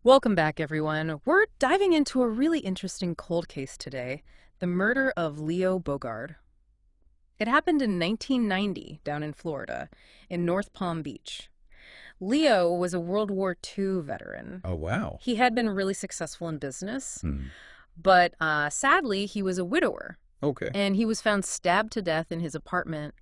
Welcome back, everyone. We're diving into a really interesting cold case today, the murder of Leo Bogard. It happened in 1990 down in Florida, in North Palm Beach. Leo was a World War II veteran. Oh, wow. He had been really successful in business, Hmm. but sadly, he was a widower, Okay. and he was found stabbed to death in his apartment.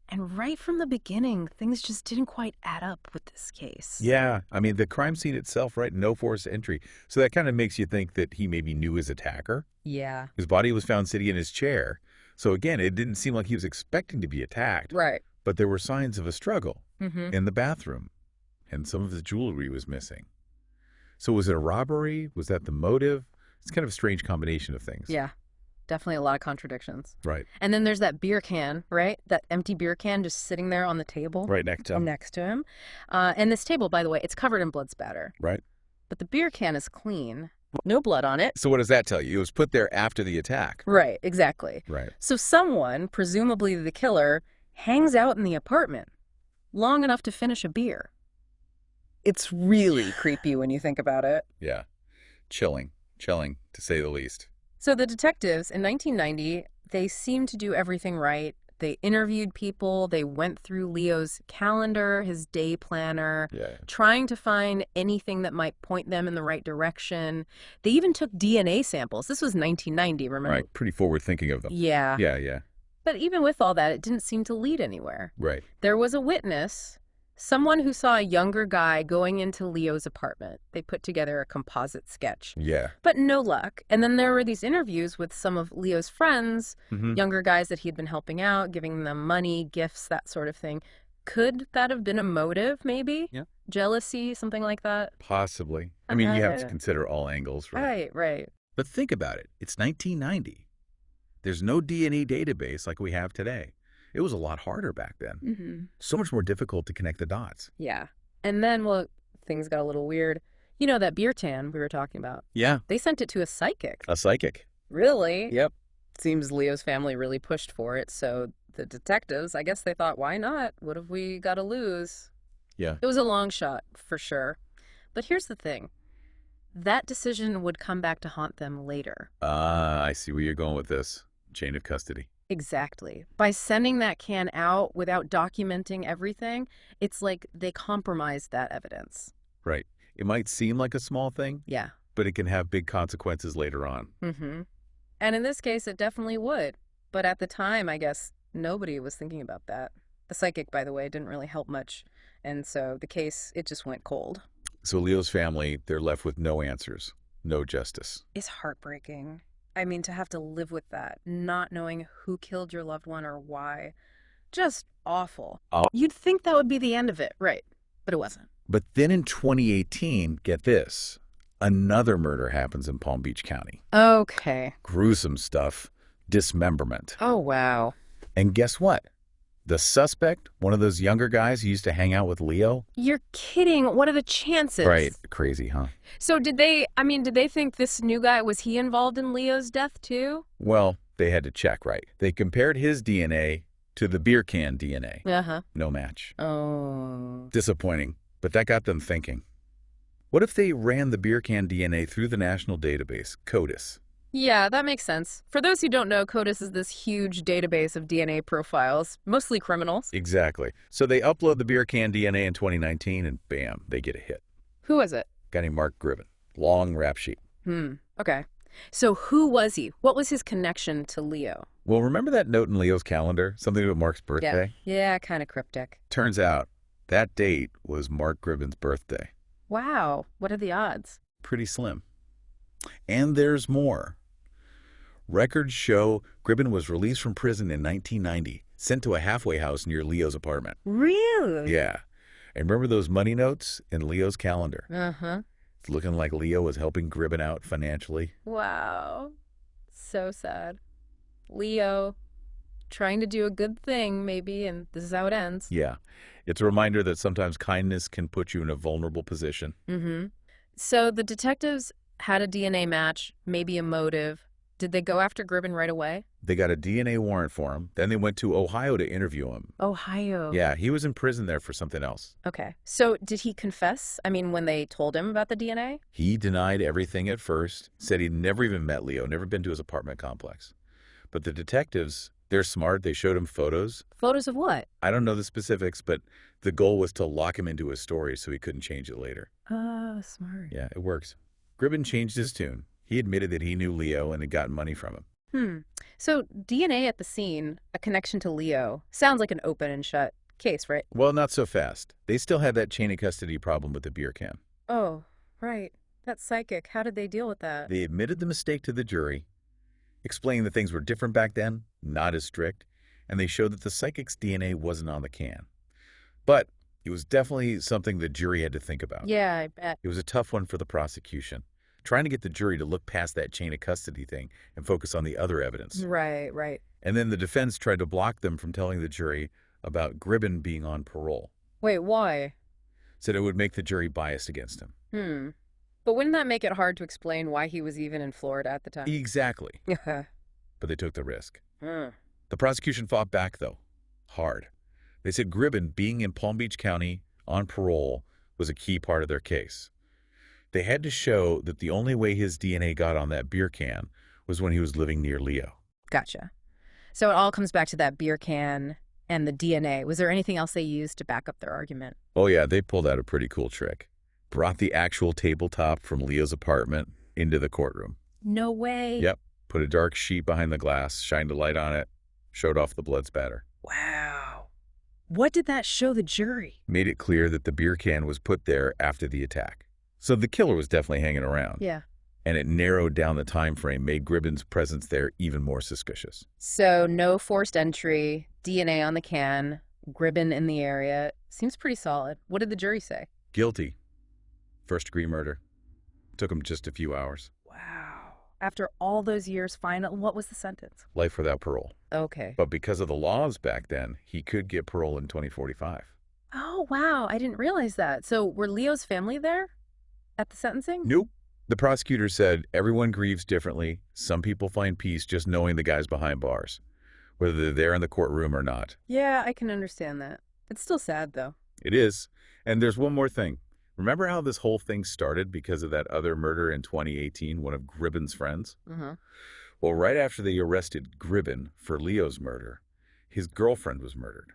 And right from the beginning, things just didn't quite add up with this case. Yeah, I mean, the crime scene itself, right? No forced entry. So that kind of makes you think that he maybe knew his attacker. Yeah. His body was found sitting in his chair. So again, it didn't seem like he was expecting to be attacked. Right. But there were signs of a struggle Mm-hmm. in the bathroom, and some of his jewelry was missing. So was it a robbery? Was that the motive? It's kind of a strange combination of things. Yeah. Definitely a lot of contradictions. Right. And then there's that beer can, right? That empty beer can just sitting there on the table. Right next to him. Next to him. And this table, by the way, it's covered in blood spatter. Right. But the beer can is clean. No blood on it. So what does that tell you? It was put there after the attack. Right, exactly. Right. So someone, presumably the killer, hangs out in the apartment long enough to finish a beer. It's really creepy when you think about it. Yeah. Chilling to say the least. So the detectives in 1990, they seemed to do everything right. They interviewed people. They went through Leo's calendar, his day planner, Yeah. trying to find anything that might point them in the right direction. They even took DNA samples. This was 1990, remember? Right. Pretty forward thinking of them. Yeah. Yeah. But even with all that, it didn't seem to lead anywhere. Right. There was a witness, someone who saw a younger guy going into Leo's apartment. They put together a composite sketch. Yeah. But no luck. And then there were these interviews with some of Leo's friends, Mm-hmm. younger guys that he'd been helping out, giving them money, gifts, that sort of thing. Could that have been a motive, maybe? Yeah. Jealousy, something like that? Possibly. I mean, you have to consider all angles, right? Right. But think about it. It's 1990. There's no DNA database like we have today. It was a lot harder back then. Mm-hmm. So much more difficult to connect the dots. Yeah. And then, well, things got a little weird. You know that beer can we were talking about? Yeah. They sent it to a psychic. A psychic. Really? Yep. Seems Leo's family really pushed for it, so the detectives, I guess they thought, why not? What have we got to lose? Yeah. It was a long shot, for sure. But here's the thing. That decision would come back to haunt them later. I see where you're going with this. Chain of custody. Exactly. By sending that can out without documenting everything, it's like they compromised that evidence. Right. It might seem like a small thing, Yeah. but it can have big consequences later on. Mm-hmm. And in this case, it definitely would. But at the time, I guess, nobody was thinking about that. The psychic, by the way, didn't really help much. And so the case, it just went cold. So Leo's family, they're left with no answers, no justice. It's heartbreaking. I mean, to have to live with that, not knowing who killed your loved one or why. Just awful. Oh. You'd think that would be the end of it, right? But it wasn't. But then in 2018, get this, another murder happens in Palm Beach County. Okay. Gruesome stuff, dismemberment. Oh, wow. And guess what? The suspect, one of those younger guys who used to hang out with Leo. You're kidding. What are the chances? Right. Crazy, huh? So did they think this new guy, was he involved in Leo's death too? Well, they had to check, right? They compared his DNA to the beer can DNA. Uh-huh. No match. Oh. Disappointing, but that got them thinking. What if they ran the beer can DNA through the national database, CODIS? Yeah, that makes sense. For those who don't know, CODIS is this huge database of DNA profiles, mostly criminals. Exactly. So they upload the beer can DNA in 2019 and bam, they get a hit. Who was it? Guy named Mark Gribbon. Long rap sheet. Okay. So who was he? What was his connection to Leo? Well, remember that note in Leo's calendar? Something about Mark's birthday? Yeah, kind of cryptic. Turns out that date was Mark Gribbon's birthday. Wow. What are the odds? Pretty slim. And there's more. Records show Gribbon was released from prison in 1990, sent to a halfway house near Leo's apartment. Really? Yeah. And remember those money notes in Leo's calendar? Uh-huh. It's looking like Leo was helping Gribbon out financially. Wow. So sad. Leo, trying to do a good thing, maybe, and this is how it ends. Yeah. It's a reminder that sometimes kindness can put you in a vulnerable position. Mm-hmm. So the detectives had a DNA match, maybe a motive. Did they go after Gribbon right away? They got a DNA warrant for him. Then they went to Ohio to interview him. Ohio. Yeah, he was in prison there for something else. Okay. So did he confess? I mean, when they told him about the DNA? He denied everything at first, said he'd never even met Leo, never been to his apartment complex. But the detectives, they're smart. They showed him photos. Photos of what? I don't know the specifics, but the goal was to lock him into his story so he couldn't change it later. Oh, smart. Yeah, it works. Gribbon changed his tune. He admitted that he knew Leo and had gotten money from him. So DNA at the scene, a connection to Leo, sounds like an open and shut case, right? Well, not so fast. They still had that chain of custody problem with the beer can. Oh, right. That's psychic. How did they deal with that? They admitted the mistake to the jury, explaining that things were different back then, not as strict, and they showed that the psychic's DNA wasn't on the can. But it was definitely something the jury had to think about. Yeah, I bet. It was a tough one for the prosecution, trying to get the jury to look past that chain of custody thing and focus on the other evidence. Right, right. And then the defense tried to block them from telling the jury about Gribbon being on parole. Wait, why? Said it would make the jury biased against him. But wouldn't that make it hard to explain why he was even in Florida at the time? Exactly. Yeah. But they took the risk. The prosecution fought back, though, hard. They said Gribbon being in Palm Beach County on parole was a key part of their case. They had to show that the only way his DNA got on that beer can was when he was living near Leo. Gotcha. So it all comes back to that beer can and the DNA. Was there anything else they used to back up their argument? Oh yeah, they pulled out a pretty cool trick. Brought the actual tabletop from Leo's apartment into the courtroom. No way. Yep. Put a dark sheet behind the glass, shined a light on it, showed off the blood spatter. Wow. What did that show the jury? Made it clear that the beer can was put there after the attack. So the killer was definitely hanging around. Yeah. And it narrowed down the time frame, made Gribbon's presence there even more suspicious. So no forced entry, DNA on the can, Gribbon in the area. Seems pretty solid. What did the jury say? Guilty. First-degree murder. Took him just a few hours. Wow. After all those years, what was the sentence? Life without parole. Okay. But because of the laws back then, he could get parole in 2045. Oh, wow. I didn't realize that. So were Leo's family there at the sentencing? Nope. The prosecutor said everyone grieves differently. Some people find peace just knowing the guy's behind bars, whether they're there in the courtroom or not. Yeah, I can understand that. It's still sad, though. It is. And there's one more thing. Remember how this whole thing started because of that other murder in 2018, one of Gribbon's friends? Well, right after they arrested Gribbon for Leo's murder, his girlfriend was murdered.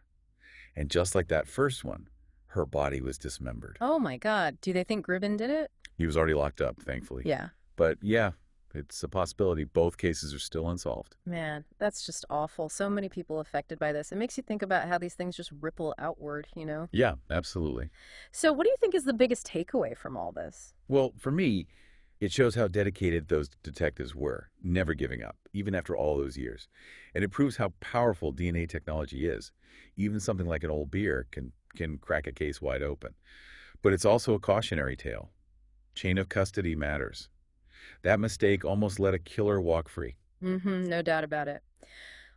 And just like that first one, her body was dismembered. Oh, my God. Do they think Gribbon did it? He was already locked up, thankfully. Yeah. But yeah, it's a possibility. Both cases are still unsolved. Man, that's just awful. So many people affected by this. It makes you think about how these things just ripple outward, you know? Yeah, absolutely. So what do you think is the biggest takeaway from all this? Well, for me, it shows how dedicated those detectives were, never giving up, even after all those years. And it proves how powerful DNA technology is. Even something like an old beer can crack a case wide open. But it's also a cautionary tale. Chain of custody matters. That mistake almost let a killer walk free. No doubt about it.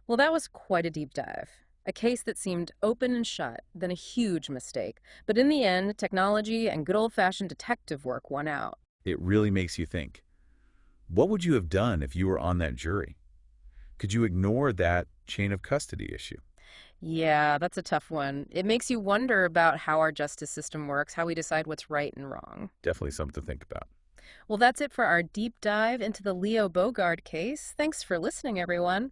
Well, that was quite a deep dive. A case that seemed open and shut, then a huge mistake. But in the end, technology and good old-fashioned detective work won out. It really makes you think. What would you have done if you were on that jury? Could you ignore that chain of custody issue? Yeah, that's a tough one. It makes you wonder about how our justice system works, how we decide what's right and wrong. Definitely something to think about. Well, that's it for our deep dive into the Leo Bogard case. Thanks for listening, everyone.